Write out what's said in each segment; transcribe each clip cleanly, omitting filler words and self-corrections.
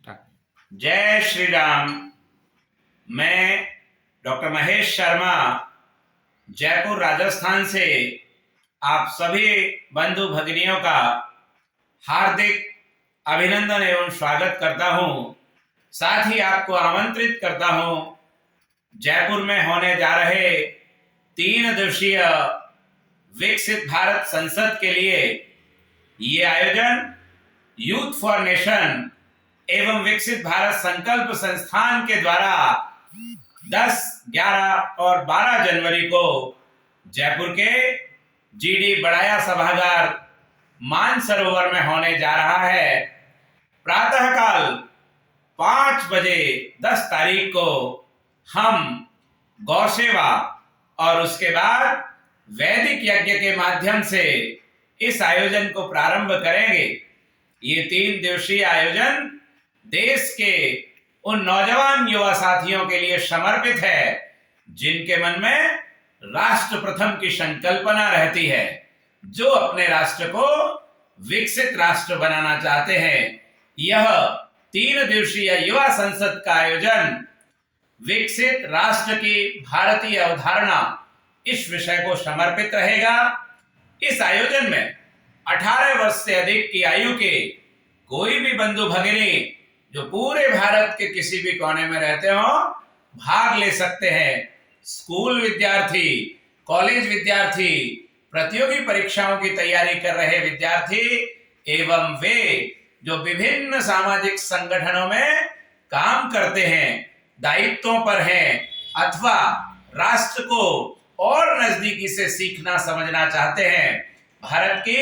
जय श्री राम। मैं डॉक्टर महेश शर्मा जयपुर राजस्थान से आप सभी बंधु भगिनियों का हार्दिक अभिनंदन एवं स्वागत करता हूं। साथ ही आपको आमंत्रित करता हूं जयपुर में होने जा रहे 3 दिवसीय विकसित भारत संसद के लिए। ये आयोजन यूथ फॉर नेशन एवं विकसित भारत संकल्प संस्थान के द्वारा 10, 11 और 12 जनवरी को जयपुर के जीडी बड़ाया सभागार मानसरोवर में होने जा रहा है। प्रातःकाल 5 बजे 10 तारीख को हम गौ सेवा और उसके बाद वैदिक यज्ञ के माध्यम से इस आयोजन को प्रारंभ करेंगे। ये 3 दिवसीय आयोजन देश के उन नौजवान युवा साथियों के लिए समर्पित है जिनके मन में राष्ट्र प्रथम की संकल्पना रहती है, जो अपने राष्ट्र को विकसित राष्ट्र बनाना चाहते हैं। यह 3 दिवसीय युवा संसद का आयोजन विकसित राष्ट्र की भारतीय अवधारणा इस विषय को समर्पित रहेगा। इस आयोजन में 18 वर्ष से अधिक की आयु के कोई भी बंधु भगिनी जो पूरे भारत के किसी भी कोने में रहते हो भाग ले सकते हैं। स्कूल विद्यार्थी, कॉलेज विद्यार्थी, प्रतियोगी परीक्षाओं की तैयारी कर रहे विद्यार्थी एवं वे जो विभिन्न सामाजिक संगठनों में काम करते हैं, दायित्वों पर हैं अथवा राष्ट्र को और नजदीकी से सीखना समझना चाहते हैं, भारत की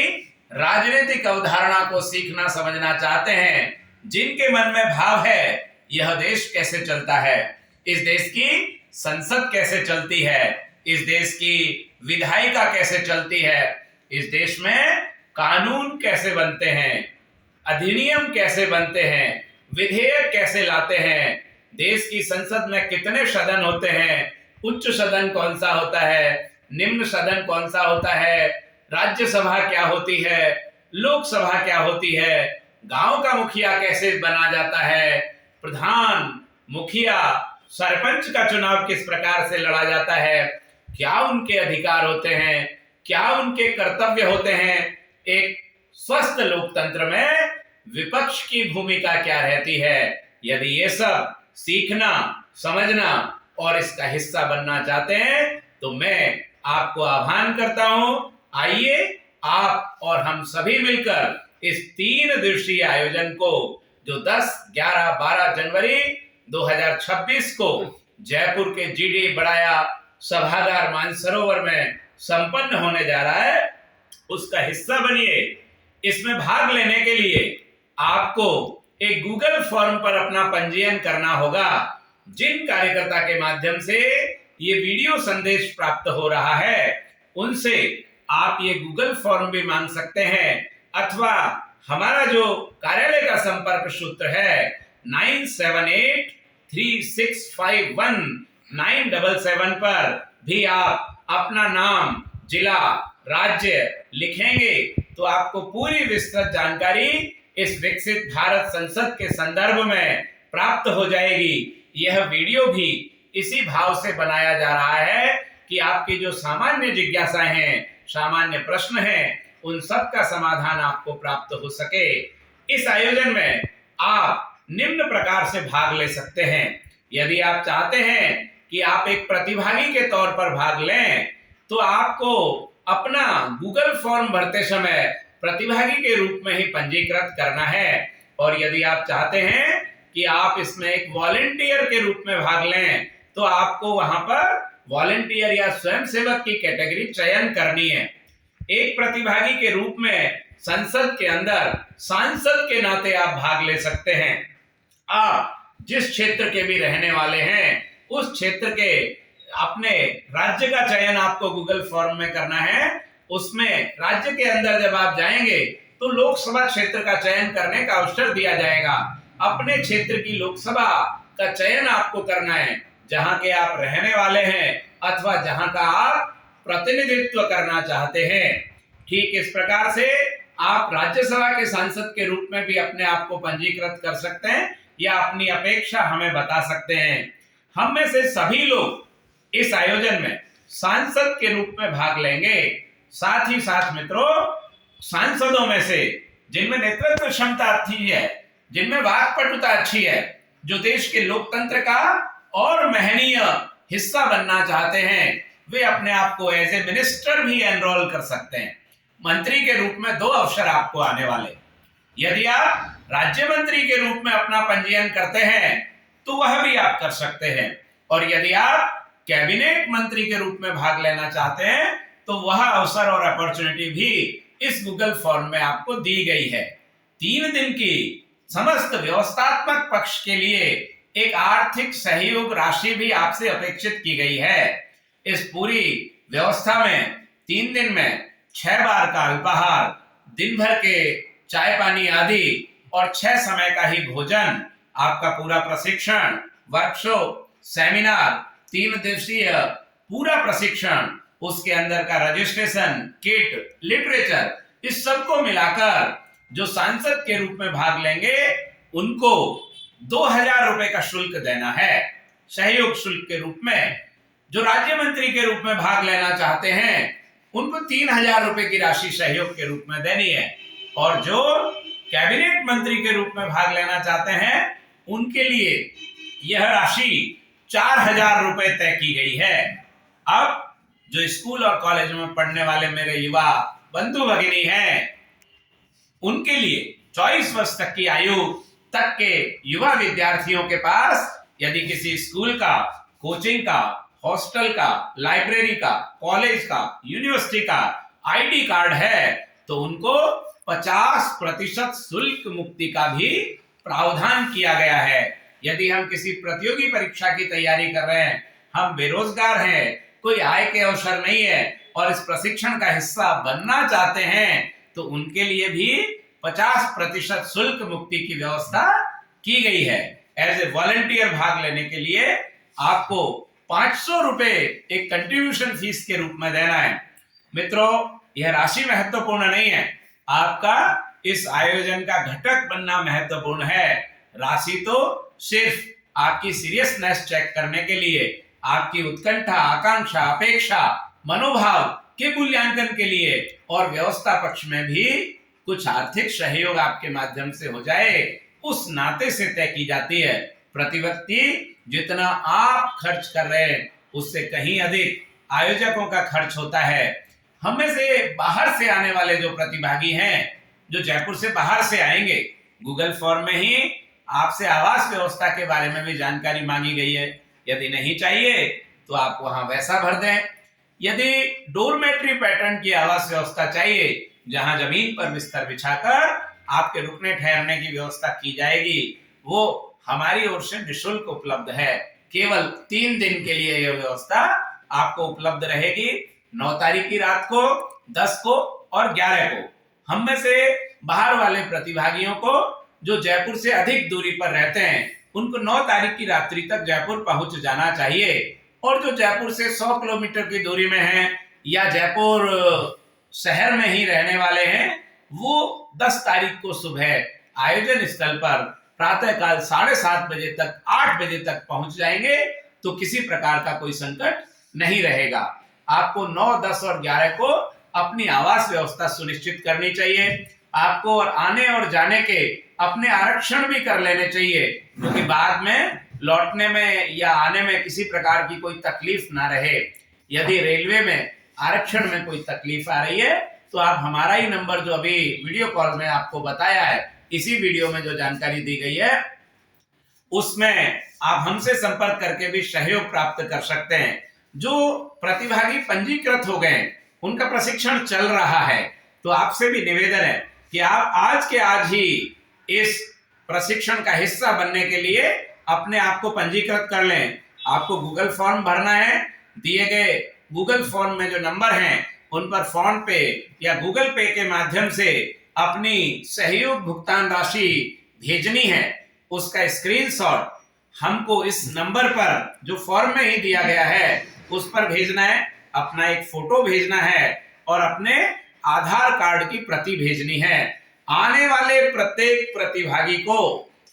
राजनीतिक अवधारणा को सीखना समझना चाहते हैं, जिनके मन में भाव है यह देश कैसे चलता है, इस देश की संसद कैसे चलती है, इस देश की विधायिका कैसे चलती है, इस देश में कानून कैसे बनते हैं, अधिनियम कैसे बनते हैं, विधेयक कैसे लाते हैं, देश की संसद में कितने सदन होते हैं, उच्च सदन कौन सा होता है, निम्न सदन कौन सा होता है, राज्यसभा क्या होती है, लोकसभा क्या होती है, गांव का मुखिया कैसे बना जाता है, प्रधान, मुखिया, सरपंच का चुनाव किस प्रकार से लड़ा जाता है, क्या उनके अधिकार होते हैं, क्या उनके कर्तव्य होते हैं, एक स्वस्थ लोकतंत्र में विपक्ष की भूमिका क्या रहती है। यदि ये सब सीखना, समझना और इसका हिस्सा बनना चाहते हैं तो मैं आपको आह्वान करता हूं, आइए आप और हम सभी मिलकर इस 3 दिवसीय आयोजन को जो 10, 11, 12 जनवरी 2026 को जयपुर के जीडी बड़ाया सभागार मानसरोवर में संपन्न होने जा रहा है, उसका हिस्सा बनिए। इसमें भाग लेने के लिए आपको एक गूगल फॉर्म पर अपना पंजीयन करना होगा। जिन कार्यकर्ता के माध्यम से ये वीडियो संदेश प्राप्त हो रहा है उनसे आप ये गूगल फॉर्म भी मांग सकते हैं अथवा हमारा जो कार्यालय का संपर्क सूत्र है 9783651977 पर भी आप अपना नाम, जिला, राज्य लिखेंगे तो आपको पूरी विस्तृत जानकारी इस विकसित भारत संसद के संदर्भ में प्राप्त हो जाएगी। यह वीडियो भी इसी भाव से बनाया जा रहा है कि आपकी जो सामान्य जिज्ञासाएं हैं, सामान्य प्रश्न हैं, उन सब का समाधान आपको प्राप्त हो सके। इस आयोजन में आप निम्न प्रकार से भाग ले सकते हैं। यदि आप चाहते हैं कि आप एक प्रतिभागी के तौर पर भाग लें तो आपको अपना गूगल फॉर्म भरते समय प्रतिभागी के रूप में ही पंजीकृत करना है। और यदि आप चाहते हैं कि आप इसमें एक वॉलंटियर के रूप में भाग लें तो आपको वहां पर वॉलंटियर या स्वयंसेवक की कैटेगरी चयन करनी है। एक प्रतिभागी के रूप में संसद के अंदर सांसद के नाते आप भाग ले सकते हैं। आप जिस क्षेत्र के भी रहने वाले हैं उस क्षेत्र के अपने राज्य का चयन आपको गूगल फॉर्म में करना है। उसमें राज्य के अंदर जब आप जाएंगे तो लोकसभा क्षेत्र का चयन करने का अवसर दिया जाएगा। अपने क्षेत्र की लोकसभा का चयन आपको करना है, जहां के आप रहने वाले हैं अथवा जहां का आप प्रतिनिधित्व करना चाहते हैं। ठीक इस प्रकार से आप राज्यसभा के सांसद के रूप में भी अपने आप को पंजीकृत कर सकते हैं। या अपनी अपेक्षा हमें बता सकते हैं। हम में से सभी लोग इस आयोजन में सांसद के रूप में भाग लेंगे। साथ ही साथ मित्रों, सांसदों में से जिनमें नेतृत्व क्षमता अच्छी है, जिनमें वाक्पटुता अच्छी है, जो देश के लोकतंत्र का और महनीय हिस्सा बनना चाहते हैं, वे अपने आप को एज ए मिनिस्टर भी एनरोल कर सकते हैं। मंत्री के रूप में 2 अवसर आपको आने वाले। यदि आप राज्य मंत्री के रूप में अपना पंजीयन करते हैं तो वह भी आप कर सकते हैं, और यदि आप कैबिनेट मंत्री के रूप में भाग लेना चाहते हैं तो वह अवसर और अपॉर्चुनिटी भी इस गूगल फॉर्म में आपको दी गई है। 3 दिन की समस्त व्यवस्थात्मक पक्ष के लिए एक आर्थिक सहयोग राशि भी आपसे अपेक्षित की गई है। इस पूरी व्यवस्था में 3 दिन में 6 बार का अल्पाहार, दिन भर के चाय पानी आदि और 6 समय का ही भोजन, आपका पूरा प्रशिक्षण, वर्कशॉप, सेमिनार, 3 दिवसीय पूरा प्रशिक्षण, उसके अंदर का रजिस्ट्रेशन, किट, लिटरेचर, इस सब को मिलाकर जो सांसद के रूप में भाग लेंगे उनको 2000 रुपए का शुल्क देना है सहयोग शुल्क के रूप में। जो राज्य मंत्री के रूप में भाग लेना चाहते हैं उनको 3000 रुपए की राशि सहयोग के रूप में देनी है, और जो कैबिनेट मंत्री के रूप में भाग लेना चाहते हैं उनके लिए यह राशि 4000 रुपए तय की गई है। अब जो स्कूल और कॉलेज में पढ़ने वाले मेरे युवा बंधु भगिनी हैं, उनके लिए 24 वर्ष तक की आयु तक के युवा विद्यार्थियों के पास यदि किसी स्कूल का, कोचिंग का, हॉस्टल का, लाइब्रेरी का, कॉलेज का, यूनिवर्सिटी का आईडी कार्ड है तो उनको 50% शुल्क मुक्ति का भी प्रावधान किया गया है। यदि हम किसी प्रतियोगी परीक्षा की तैयारी कर रहे हैं, हम बेरोजगार हैं, कोई आय के अवसर नहीं है और इस प्रशिक्षण का हिस्सा बनना चाहते हैं तो उनके लिए भी 50% शुल्क मुक्ति की व्यवस्था की गई है। एज ए वॉलंटियर भाग लेने के लिए आपको 500 रुपए एक कंट्रीब्यूशन फीस के रूप में देना है। मित्रों, यह राशि महत्वपूर्ण नहीं है, आपका इस आयोजन का घटक बनना महत्वपूर्ण है। राशि तो सिर्फ आपकी सीरियसनेस चेक करने के लिए, आपकी उत्कंठा, आकांक्षा, अपेक्षा, मनोभाव के मूल्यांकन के लिए और व्यवस्था पक्ष में भी कुछ आर्थिक सहयोग आपके माध्यम से हो जाए उस नाते से तय की जाती है। प्रति व्यक्ति जितना आप खर्च कर रहे हैं उससे कहीं अधिक आयोजकों का खर्च होता है। हम में से बाहर से आने वाले जो प्रतिभागी हैं, जो जयपुर से बाहर से आएंगे, गूगल फॉर्म में ही आपसे आवास व्यवस्था के बारे में भी जानकारी मांगी गई है। यदि नहीं चाहिए तो आप वहां वैसा भर दें। यदि डोरमेट्री पैटर्न की आवास व्यवस्था चाहिए, जहां जमीन पर बिस्तर बिछाकर आपके रुकने ठहरने की व्यवस्था की जाएगी, वो हमारी ओर से निःशुल्क उपलब्ध है। केवल 3 दिन के लिए यह व्यवस्था आपको उपलब्ध रहेगी। 9 तारीख की रात को, 10 को और 11 को। हम में से बाहर वाले प्रतिभागियों को जो जयपुर से अधिक दूरी पर रहते हैं उनको 9 तारीख की रात्रि तक जयपुर पहुंच जाना चाहिए, और जो जयपुर से 100 किलोमीटर की दूरी में हैं या जयपुर शहर में ही रहने वाले हैं, वो 10 तारीख को सुबह आयोजन स्थल पर प्रातःकाल 7:30 बजे तक, 8 बजे तक पहुंच जाएंगे तो किसी प्रकार का कोई संकट नहीं रहेगा। आपको 9, 10 और 11 को अपनी आवास व्यवस्था सुनिश्चित करनी चाहिए। आपको और आने और जाने के अपने आरक्षण भी कर लेने चाहिए, क्योंकि बाद में लौटने में या आने में किसी प्रकार की कोई तकलीफ ना रहे। यदि रेलवे में आरक्षण में कोई तकलीफ आ रही है तो आप हमारा ही नंबर जो अभी वीडियो कॉल में आपको बताया है, इसी वीडियो में जो जानकारी दी गई है उसमें आप हमसे संपर्क करके भी सहयोग प्राप्त कर सकते हैं। जो प्रतिभागी पंजीकृत हो गए, उनका प्रशिक्षण चल रहा है, तो आपसे भी निवेदन है कि आप आज के आज ही इस प्रशिक्षण का हिस्सा बनने के लिए अपने आप को पंजीकृत कर लें। आपको गूगल फॉर्म भरना है। दिए गए गूगल फॉर्म में जो नंबर हैं उन पर फोन पे या गूगल पे के माध्यम से अपनी सहयोग भुगतान राशि भेजनी है। उसका स्क्रीनशॉट हमको इस नंबर पर जो फॉर्म में ही दिया गया है उस पर भेजना है, अपना एक फोटो भेजना है और अपने आधार कार्ड की प्रति भेजनी है। आने वाले प्रत्येक प्रतिभागी को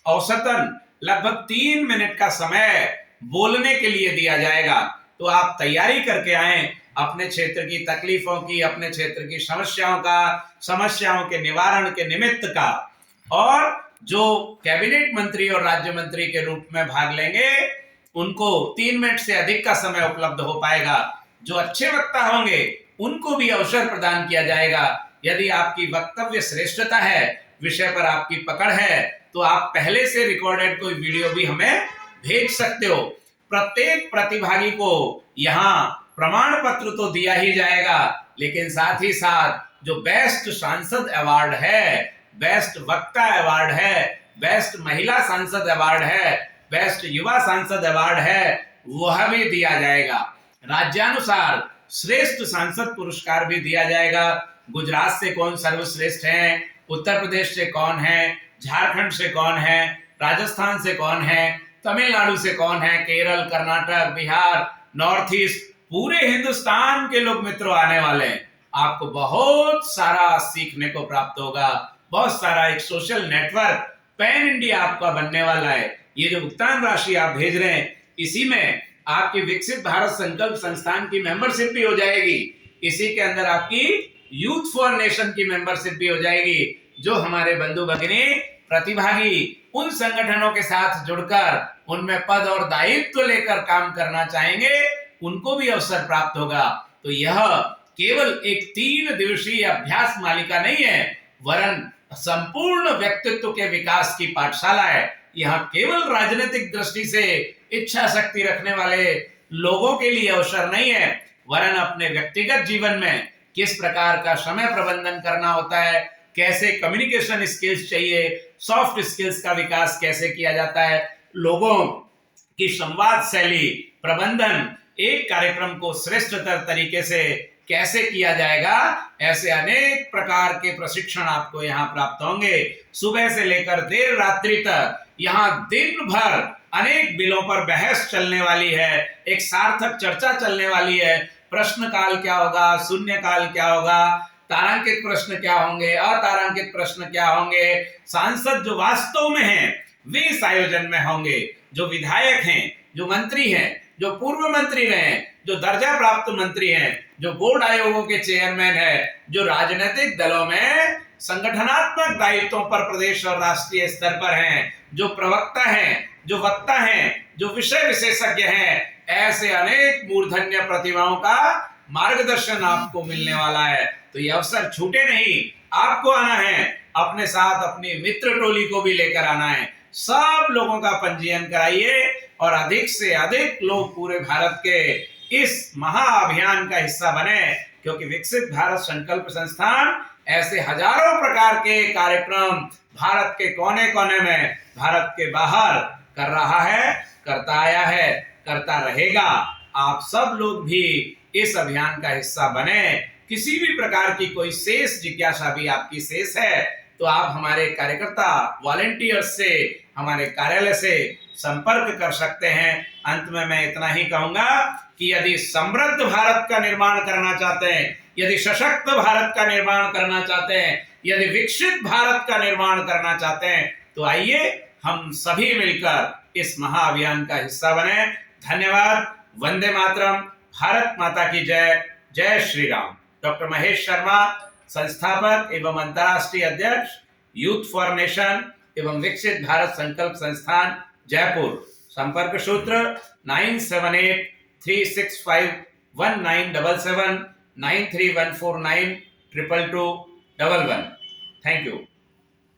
औसतन लगभग 3 मिनट का समय बोलने के लिए दिया जाएगा। तो आप तैयारी करके आए अपने क्षेत्र की तकलीफों की, अपने क्षेत्र की समस्याओं के निवारण के निमित्त का। और जो कैबिनेट मंत्री और राज्य मंत्री के रूप में भाग लेंगे उनको 3 मिनट से अधिक का समय उपलब्ध हो पाएगा। जो अच्छे वक्ता होंगे उनको भी अवसर प्रदान किया जाएगा। यदि आपकी वक्तव्य श्रेष्ठता है, विषय पर आपकी पकड़ है, तो आप पहले से रिकॉर्डेड कोई वीडियो भी हमें भेज सकते हो। प्रत्येक प्रतिभागी को यहाँ प्रमाण पत्र तो दिया ही जाएगा, लेकिन साथ ही साथ जो बेस्ट सांसद अवार्ड है, बेस्ट वक्ता अवार्ड है, बेस्ट महिला सांसद अवार्ड है, बेस्ट युवा सांसद अवार्ड है, वह भी दिया जाएगा। राज्यानुसार श्रेष्ठ सांसद पुरस्कार भी दिया जाएगा। गुजरात से कौन सर्वश्रेष्ठ है, उत्तर प्रदेश से कौन है, झारखंड से कौन है, राजस्थान से कौन है, तमिलनाडु से कौन है, केरल, कर्नाटक, बिहार, नॉर्थ ईस्ट, पूरे हिंदुस्तान के लोग मित्रों आने वाले हैं। आपको बहुत सारा सीखने को प्राप्त होगा, बहुत सारा एक सोशल नेटवर्क पैन इंडिया आपका बनने वाला है। ये जो भुगतान राशि आप भेज रहे हैं, इसी में आपकी विकसित भारत संकल्प संस्थान की मेंबरशिप भी हो जाएगी। इसी के अंदर आपकी यूथ फॉर नेशन की मेंबरशिप भी हो जाएगी। जो हमारे बंधु भगिनी प्रतिभागी उन संगठनों के साथ जुड़कर उनमें पद और दायित्व लेकर काम करना चाहेंगे, उनको भी अवसर प्राप्त होगा। तो यह केवल एक 3 दिवसीय अभ्यास मालिका नहीं है, वरन संपूर्ण व्यक्तित्व के विकास की पाठशाला है। यहाँ केवल राजनीतिक दृष्टि से इच्छा शक्ति रखने वाले लोगों के लिए अवसर नहीं है, वरन अपने व्यक्तिगत जीवन में किस प्रकार का समय प्रबंधन करना होता है, कैसे कम्युनिकेशन स्किल्स चाहिए, सॉफ्ट स्किल्स का विकास कैसे किया जाता है, लोगों की संवाद शैली प्रबंधन, एक कार्यक्रम को श्रेष्ठतर तरीके से कैसे किया जाएगा, ऐसे अनेक प्रकार के प्रशिक्षण आपको यहाँ प्राप्त होंगे। सुबह से लेकर देर रात्रि तक यहाँ दिन भर अनेक बिलों पर बहस चलने वाली है, एक सार्थक चर्चा चलने वाली है। प्रश्न काल क्या होगा, शून्य काल क्या होगा, तारांकित प्रश्न क्या होंगे, अतारांकित प्रश्न क्या होंगे, सांसद जो वास्तव में हैं वे इस आयोजन में होंगे, जो विधायक हैं, जो मंत्री हैं, जो पूर्व मंत्री रहे, जो दर्जा प्राप्त मंत्री हैं, जो बोर्ड आयोगों के चेयरमैन है, जो राजनीतिक दलों में संगठनात्मक दायित्वों पर प्रदेश और राष्ट्रीय स्तर पर हैं, जो प्रवक्ता हैं, जो वक्ता हैं, जो विषय विशेषज्ञ हैं, ऐसे अनेक मूर्धन्य प्रतिभाओं का मार्गदर्शन आपको मिलने वाला है। तो ये अवसर छूटे नहीं, आपको आना है, अपने साथ अपनी मित्र टोली को भी लेकर आना है। सब लोगों का पंजीयन कराइए और अधिक से अधिक लोग पूरे भारत के इस महाअभियान का हिस्सा बने, क्योंकि विकसित भारत संकल्प संस्थान ऐसे हजारों प्रकार के कार्यक्रम भारत के कोने कोने में, भारत के बाहर कर रहा है, करता आया है, करता रहेगा। आप सब लोग भी इस अभियान का हिस्सा बने। किसी भी प्रकार की कोई शेष जिज्ञासा भी आपकी शेष है तो आप हमारे कार्यकर्ता वॉलेंटियर्स से, हमारे कार्यालय से संपर्क कर सकते हैं। अंत में मैं इतना ही कहूंगा कि यदि समृद्ध भारत का निर्माण करना चाहते हैं, यदि सशक्त भारत का निर्माण करना चाहते हैं, यदि विकसित भारत का निर्माण करना चाहते हैं, तो आइए हम सभी मिलकर इस महाअभियान का हिस्सा बने। धन्यवाद। वंदे मातरम। भारत माता की जय। जय श्री राम। डॉक्टर महेश शर्मा, संस्थापक एवं अंतर्राष्ट्रीय अध्यक्ष, यूथ फॉर नेशन एवं विकसित भारत संकल्प संस्थान, जयपुर। संपर्क सूत्र 9783651977 93149222211। Thank you.